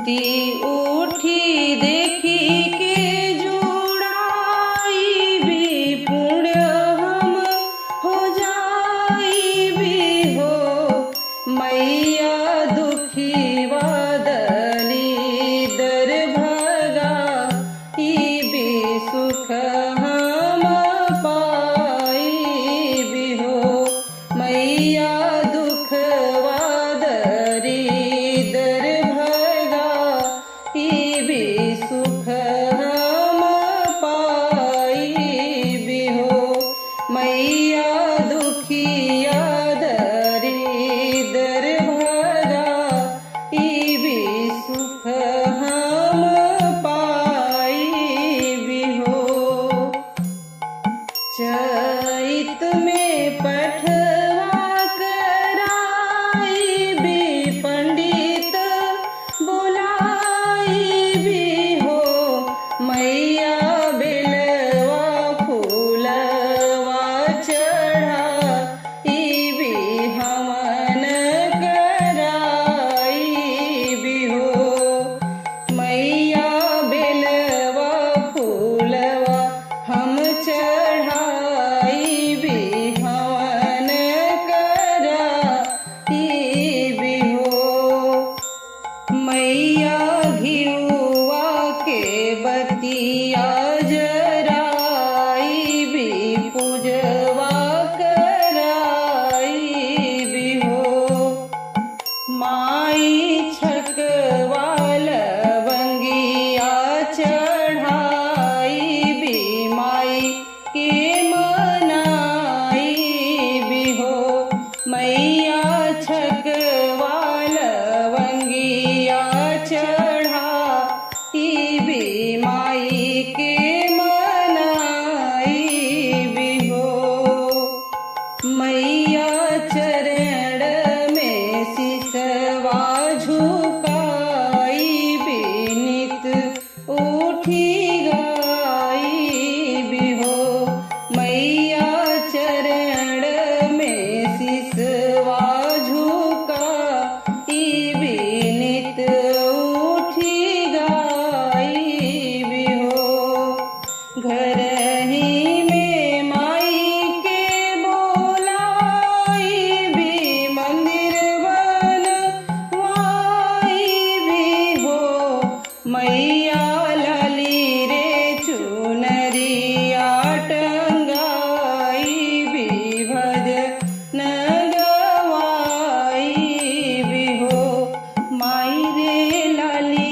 ती उठी देखी के जुड़ाई भी पुण्य हम हो जाई भी हो। मैया दुखी वादली दर भगा ई भी सुख हम पाई भी हो। मैया दुख वादरी दर भगा ई भी सुख हम पाई भी हो। मैया दुखिया दरी दर भगा ई भी सुख हम पाई भी हो। चैत में पठवा कराई भी पंडित बुलाई भी हो। मैया बेलवा फूलवा चढ़ाई भी हवन कराई भी हो। मैया बेलवा फूलवा हम चढ़ाई भी हवन कराई भी हो। मैया घिउवा के बतिया जराई भी पूजवा कराई भी हो। माई छकवा लवंगिया चढ़ाई भी माई के मनाई भी हो। मैया छकवा लवंगिया चढ़ाई भी माई के मनाई भी हो। मैया चरण में सिसवा झुकाई भी नित उठी गाई भी हो। मैया चरण में सिसवा झुकाई भी नित उठी गाई भी हो। घर ही में माई के बोलाई भी मंदिर बनवाई भी हो। मैया लाली रे चुनरिया टंगाई भी भजन गवाई भी हो। माई रे लाली